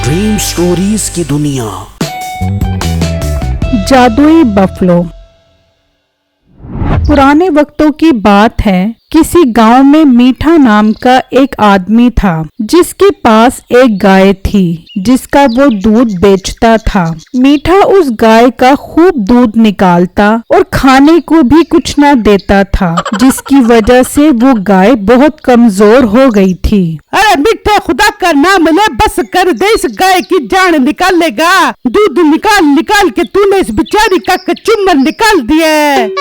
Dream stories की दुनिया। जादुई बफलो। पुराने वक्तों की बात है, किसी गांव में मीठा नाम का एक आदमी था जिसके पास एक गाय थी जिसका वो दूध बेचता था। मीठा उस गाय का खूब दूध निकालता और खाने को भी कुछ न देता था, जिसकी वजह से वो गाय बहुत कमजोर हो गई थी। अरे मीठा, खुदा का नाम ले, बस कर दे, इस गाय की जान निकाल लेगा। दूध निकाल निकाल के तूने इस बेचारी का कचुम्बर निकाल दिया।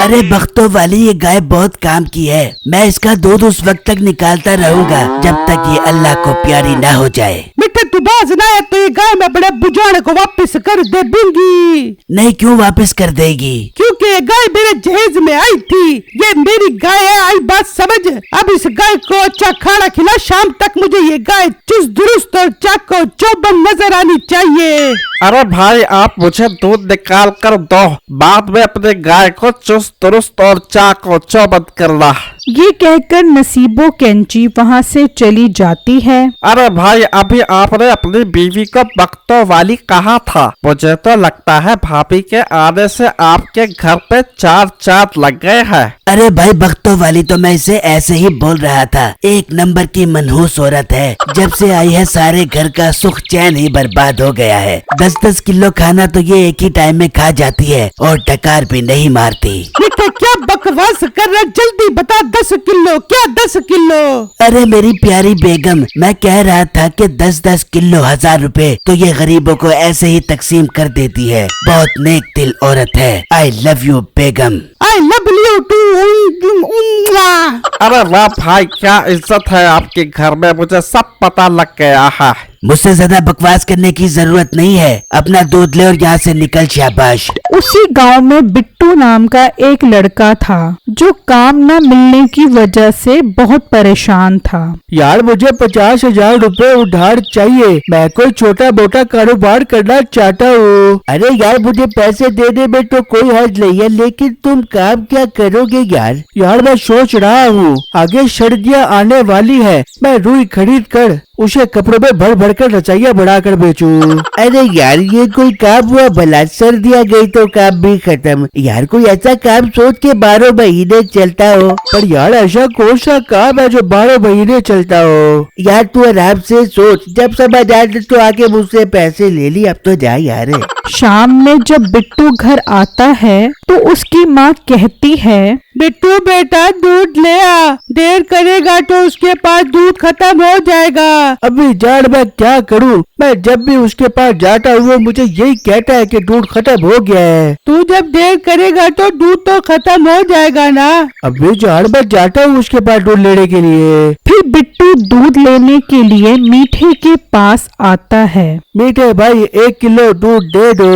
अरे बख्तों वाली, ये गाय बहुत काम की है। मैं इसका दूध उस वक्त तक निकालता रहूंगा जब तक ये अल्लाह को प्यारी ना हो जाए। बेटा तू बाज ना है तो ये गाय मैं बड़े बुझाने को वापस कर दे दूंगी। नहीं, क्यों वापस कर देगी? क्योंकि ये गाय मेरे जहेज में आई थी। ये मेरी गाय है, आई बात समझ। अब इस गाय को अच्छा खाना खिला, शाम तक मुझे ये गाय चुस्त दुरुस्त और चाको चौबंद नजर आनी चाहिए। अरे भाई, आप मुझे दूध निकाल कर दो, बाद में अपने गाय को चुस्त दुरुस्त और चाको चौबंद करना। ये कहकर नसीबो कैंची वहाँ से चली जाती है। अरे भाई, अभी आपने अपनी बीवी को बख्तों वाली कहा था। मुझे तो लगता है भाभी के आने से आपके घर पे चार चांद लग गए हैं। अरे भाई बख्तों वाली, तो मैं इसे ऐसे ही बोल रहा था। एक नंबर की मनहूस औरत है। जब से आई है सारे घर का सुख चैन ही बर्बाद हो गया है। 10-10 किलो खाना तो ये एक ही टाइम में खा जाती है और डकार भी नहीं मारती। क्या बकवास कर रहा, जल्दी बता। 10 किलो क्या 10 किलो? अरे मेरी प्यारी बेगम, मैं कह रहा था कि 10-10 किलो 1000 रुपए तो ये गरीबों को ऐसे ही तकसीम कर देती है। बहुत नेक दिल औरत है। आई लव यू बेगम। I love you too. अरे वाह भाई, क्या इज्जत है आपके घर में, मुझे सब पता लग गया है। मुझसे ज्यादा बकवास करने की जरूरत नहीं है। अपना दूध ले और यहाँ से निकल, शाबाश। उसी गांव में बिट्टू नाम का एक लड़का था जो काम न मिलने की वजह से बहुत परेशान था। यार, मुझे 50,000 रुपए उधार चाहिए। मैं कोई छोटा मोटा कारोबार करना चाहता हूँ। अरे यार, मुझे पैसे देने में तो कोई हर्ज नहीं है, लेकिन तुम काम क्या करोगे यार? यार मैं सोच रहा हूँ, आगे सर्दियाँ आने वाली है, मैं रुई खरीद कर उसे कपड़ों में भर भर कर रचाइया बढ़ाकर बेचूं। अरे यार, ये कोई काम हुआ भला? सर्दियाँ गई तो काम भी खत्म। यार कोई ऐसा काम सोच के 12 महीने चलता हो। पर यार, ऐसा कौन सा काम है जो 12 महीने चलता हो? यार तू आराम से सोच, जब समझ आए तो आके मुझसे पैसे ले ली। अब तो जा यार। शाम में जब बिट्टू घर आता है तो उसकी माँ कहती है, बिट्टू बेटा दूध ले आ, देर करेगा तो उसके पास दूध खत्म हो जाएगा। अभी जान मैं क्या करूं? मैं जब भी उसके पास जाता हूँ वो मुझे यही कहता है कि दूध खत्म हो गया है। तू जब देर करेगा तो दूध तो खत्म हो जाएगा ना। अभी जान मैं जाता हूँ उसके पास दूध लेने के लिए। फिर बिट्टू दूध लेने के लिए मीठे के पास आता है। मीठे भाई, 1 किलो दूध दे दो।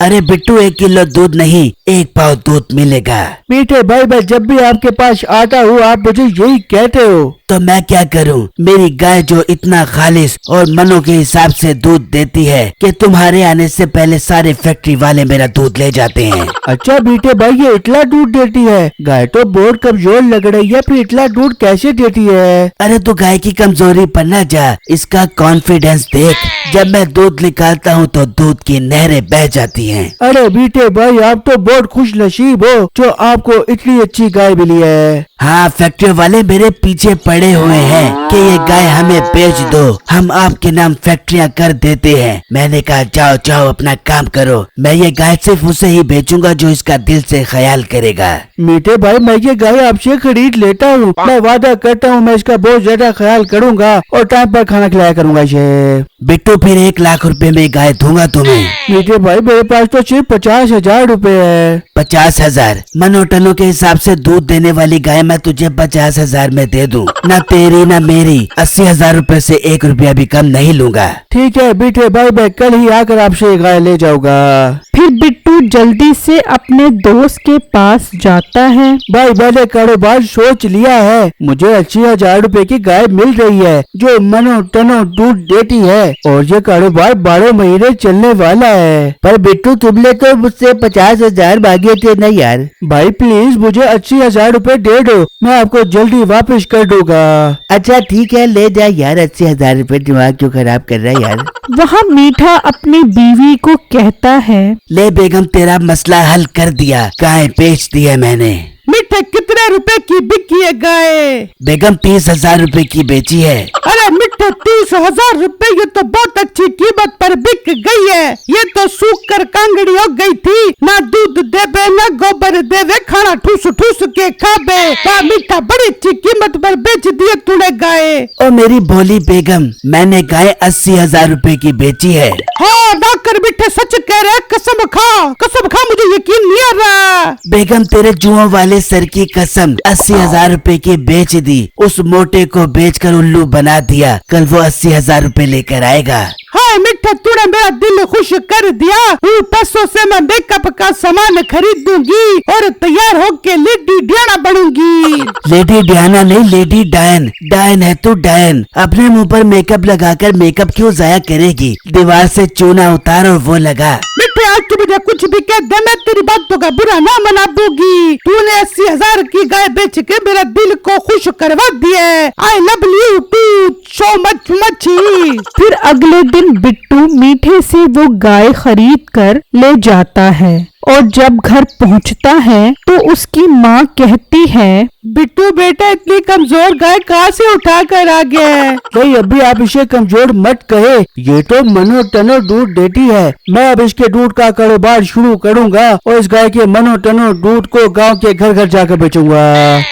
अरे बिट्टू, 1 किलो दूध नहीं, 1 पाव दूध मिलेगा। मीठे भाई, मैं जब भी आपके पास आता हूँ आप मुझे यही कहते हो। तो मैं क्या करूं? मेरी गाय जो इतना खालिश और मनों के हिसाब से दूध देती है कि तुम्हारे आने से पहले सारे फैक्ट्री वाले मेरा दूध ले जाते हैं। अच्छा मीठे भाई, ये इतना दूध देती है? गाय तो बहुत कमजोर लग रही है, फिर इतना दूध कैसे देती है? अरे तू गाय की कमजोरी पर न जा, इसका कॉन्फिडेंस देख। जब मैं दूध निकालता हूँ तो दूध की नहरें बह जाती हैं। अरे मीठे भाई, आप तो बहुत खुश नसीब हो जो आपको इतनी अच्छी गाय मिली है। हाँ, फैक्ट्री वाले मेरे पीछे पड़े हुए हैं कि ये गाय हमें बेच दो, हम आपके नाम फैक्ट्रियाँ कर देते हैं। मैंने कहा जाओ जाओ अपना काम करो, मैं ये गाय सिर्फ उसे ही बेचूंगा जो इसका दिल से ख्याल करेगा। मीठे भाई, मैं ये गाय आपसे खरीद लेता हूँ। मैं वादा करता हूँ मैं इसका बहुत ज्यादा ख्याल करूंगा और टाइम पर खाना खिलाया करूंगा इसे। बिट्टू, फिर 1 लाख रुपए में गाय दूंगा तुम्हें। मीठे भाई, मेरे पास तो सिर्फ 50,000 रुपए है। 50,000? मनोटनों के हिसाब से दूध देने वाली गाय मैं तुझे 50,000 में दे दूं। न तेरी न मेरी 80,000 रुपए से 1 रुपया भी कम नहीं लूंगा। ठीक है मीठे भाई, मैं कल ही आकर आपसे गाय ले जाऊंगा। फिर बिट्टू बिट्टू जल्दी से अपने दोस्त के पास जाता है। भाई मैंने कारोबार सोच लिया है, मुझे 80,000 रुपए की गाय मिल रही है जो मनो टनो दूध देती है और ये कारोबार 12 महीने चलने वाला है। पर बिट्टू तुमने तो मुझसे 50,000 मांगे थे ना यार। भाई प्लीज मुझे 80,000 रुपए दे दो, मैं आपको जल्दी वापस कर दूंगा। अच्छा ठीक है ले जा यार, 80,000 रुपए दिमाग क्यों खराब कर रहा है यार। वहाँ मीठा अपनी बीवी को कहता है, ले बेगम तेरा मसला हल कर दिया, गाय बेच दी है मैंने। मिठे कितने रुपए की बिकी है गाय? बेगम 30,000 रुपए की बेची है। अरे मिठे 30,000 रुपए, ये तो बहुत अच्छी कीमत पर बिक गई है। ये तो सूख कर कांगड़ी हो गई थी, ना दूध देवे ना गोबर देवे, खाना ठूस ठूस के खाबे। वाह मिठा, बड़ी अच्छी कीमत पर बेच दिए तूने गाय। ओ मेरी भोली बेगम, मैंने गाय 80,000 रुपए की बेची है। हाँ नौकर मिठे सच कह रहे, कसम खा मुझे यकीन नहीं आ रहा। बेगम तेरे जुओं वाले सर की कसम, 80,000 रुपए की बेच दी। उस मोटे को बेचकर उल्लू बना दिया, कल वो 80,000 रुपए लेकर आएगा। हाँ मिठा, तूने मेरा दिल खुश कर दिया। उन पैसों से मैं मेकअप का सामान खरीदूंगी और तैयार होके लेडी डियाना बनूंगी। लेडी डियाना नहीं, लेडी डायन। डायन है तू डायन। अपने मुंह पर मेकअप लगाकर मेकअप क्यों जाया करेगी? दीवार से चूना उतार और वो लगा। मिठे आज तू मुझे कुछ भी कह दे, मैं तेरी बातों का बुरा ना मनाबूंगी। तूने 80,000 की गाय बेच के मेरा दिल को खुश करवा दिया। I love you too so much मची। फिर अगले दिन बिट्टू मीठे से वो गाय खरीद कर ले जाता है और जब घर पहुंचता है तो उसकी माँ कहती है, बिट्टू बेटा इतनी कमजोर गाय कहाँ से उठा कर आ गया? नहीं अभी आप इसे कमजोर मत कहे, ये तो मनो टनो दूध देती है। मैं अब इसके दूध का कारोबार शुरू करूंगा और इस गाय के मनो टनो दूध को गांव के घर घर जाकर बेचूंगा।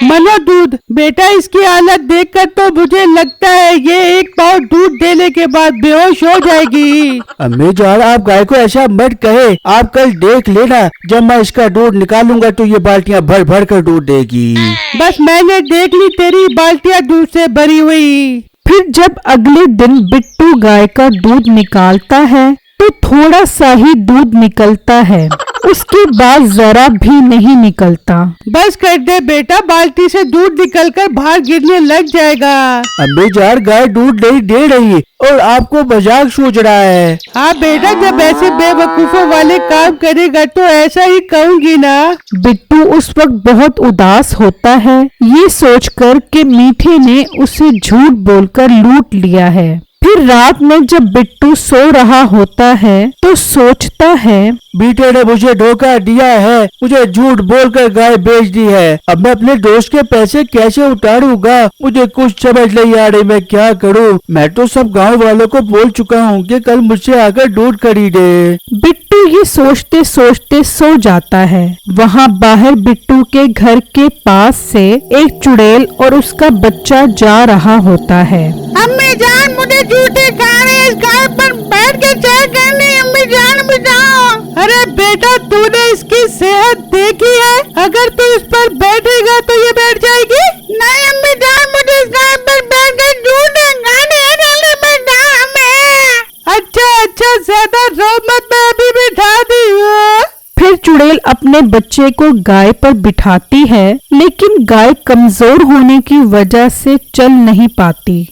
मनो दूध? बेटा इसकी हालत देखकर तो मुझे लगता है ये एक पाव दूध देने के बाद बेहोश हो जाएगी। अम्मी जान आप गाय को ऐसा मत कहे, आप कल देख लेना जब मैं इसका दूध निकालूंगा तो ये बाल्टियां भर भर कर दूध देगी। बस मैंने देख ली तेरी बाल्टियां दूध से भरी हुई। फिर जब अगले दिन बिट्टू गाय का दूध निकालता है तो थोड़ा सा ही दूध निकलता है, उसके बाद जरा भी नहीं निकलता। बस कर दे बेटा, बाल्टी से दूध निकलकर बाहर गिरने लग जाएगा। अम्मी जान गाय दूध नहीं दे रही और आपको मजाक सोच रहा है। हाँ बेटा, जब ऐसे बेवकूफों वाले काम करेगा तो ऐसा ही कहूँगी ना। बिट्टू उस वक्त बहुत उदास होता है, ये सोचकर कि मीठे ने उसे झूठ बोलकर लूट लिया है। फिर रात में जब बिट्टू सो रहा होता है तो सोचता है, बीटे ने मुझे धोखा दिया है, मुझे झूठ बोलकर गाय बेच दी है। अब मैं अपने दोस्त के पैसे कैसे उतारूंगा? मुझे कुछ समझ नहीं आ रही, मैं क्या करूं? मैं तो सब गांव वालों को बोल चुका हूं कि कल मुझसे आकर दूध खरीदे। बिट्टू ये सोचते सोचते सो जाता है। वहाँ बाहर बिट्टू के घर के पास से एक चुड़ैल और उसका बच्चा जा रहा होता है। अम्मी जान मुझे झूठे खाने इस गाय पर बैठ के चाय करनी। अम्मी जान बचाओ। अरे बेटा तूने इसकी सेहत देखी है? अगर तू इस पर बैठेगा तो ये बैठ जाएगी। नहीं अम्मी जान, मुझे इस गाय पर बैठ कर झूठे खाने हैं, जल्दी बैठा हमें। अच्छा ज्यादा रो मत, मैं अभी बिठा दी हूँ। फिर चुड़ैल अपने बच्चे को गाय पर बिठाती है, लेकिन गाय कमजोर होने की वजह से चल नहीं पाती।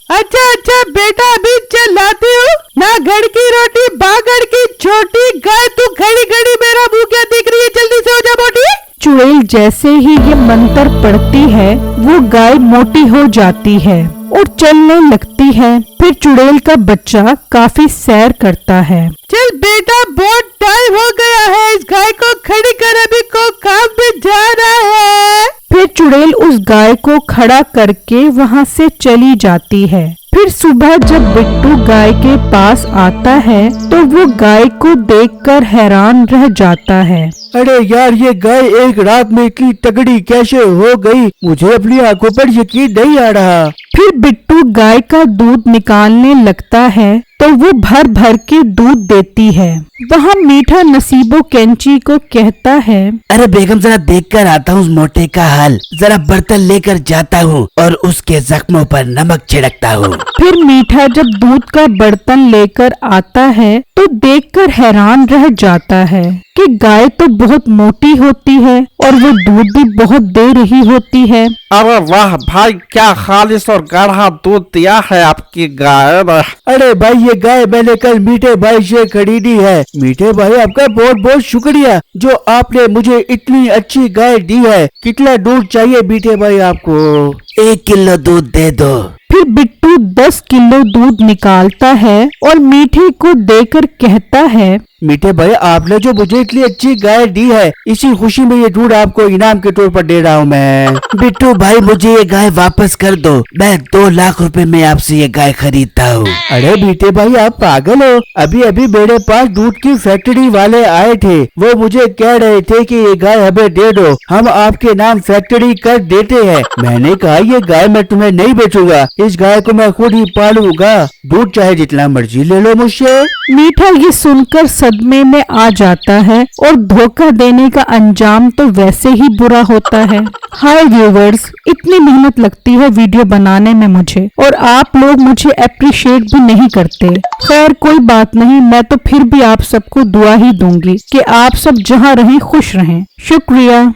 अच्छा बेटा अभी चलाती हूँ ना। घर की रोटी बागड़ की छोटी गाय, तू घड़ी घड़ी मेरा मुंह क्या दिख रही है? जल्दी से हो जा मोटी। चुड़ैल जैसे ही ये मंत्र पढ़ती है वो गाय मोटी हो जाती है और चलने लगती है। फिर चुड़ैल का बच्चा काफी सैर करता है। चल बेटा बहुत टाइम हो गया है, इस गाय को खड़ी कर, अभी को काम पे जा रहा है। फिर चुड़ैल उस गाय को खड़ा करके वहाँ से चली जाती है। फिर सुबह जब बिट्टू गाय के पास आता है तो वो गाय को देखकर हैरान रह जाता है। अरे यार ये गाय एक रात में इतनी तगड़ी कैसे हो गई? मुझे अपनी आंखों पर यकीन नहीं आ रहा। फिर फिर बिट्टू गाय का दूध निकालने लगता है तो वो भर भर के दूध देती है। वहाँ मीठा नसीबो कैंची को कहता है, अरे बेगम जरा देख कर आता हूँ उस मोटे का हाल। जरा बर्तन लेकर जाता हूँ और उसके जख्मों पर नमक छिड़कता हूँ। फिर मीठा जब दूध का बर्तन लेकर आता है तो देखकर हैरान रह जाता है कि गाय तो बहुत मोटी होती है और वो दूध भी बहुत दे रही होती है। अरे वाह भाई, क्या खालिश और गाढ़ा दूध दिया है आपकी गाय ने। अरे भाई ये गाय मैंने कल मीठे भाई से खरीदी है। मीठे भाई आपका बहुत बहुत शुक्रिया जो आपने मुझे इतनी अच्छी गाय दी है। कितना दूध चाहिए मीठे भाई आपको? 1 किलो दूध दे दो। फिर बिट्टू 10 किलो दूध निकालता है और मीठे को देकर कहता है, मीठे भाई आपने जो मुझे इतनी अच्छी गाय दी है, इसी खुशी में ये दूध आपको इनाम के तौर पर दे रहा हूँ मैं। बिट्टू भाई मुझे ये गाय वापस कर दो। मैं 2 लाख रुपए में आपसे ये गाय खरीदता हूँ। अरे मीठे भाई आप पागल हो? अभी अभी मेरे पास दूध की फैक्ट्री वाले आए थे। वो मुझे कह रहे थे कि ये गाय हमें दे दो, हम आपके नाम फैक्ट्री कर देते हैं। मैंने कहा ये गाय मैं तुम्हें नहीं बेचूंगा, इस गाय को मैं खुद ही पालूंगा। दूध चाहे जितना मर्जी ले लो मुझसे। मीठा ये सुनकर सदमे में आ जाता है और धोखा देने का अंजाम तो वैसे ही बुरा होता है। हाय व्यूवर्स, इतनी मेहनत लगती है वीडियो बनाने में मुझे और आप लोग मुझे अप्रिशिएट भी नहीं करते। खैर कोई बात नहीं, मैं तो फिर भी आप सबको दुआ ही दूंगी कि आप सब जहाँ रहें खुश रहें। शुक्रिया।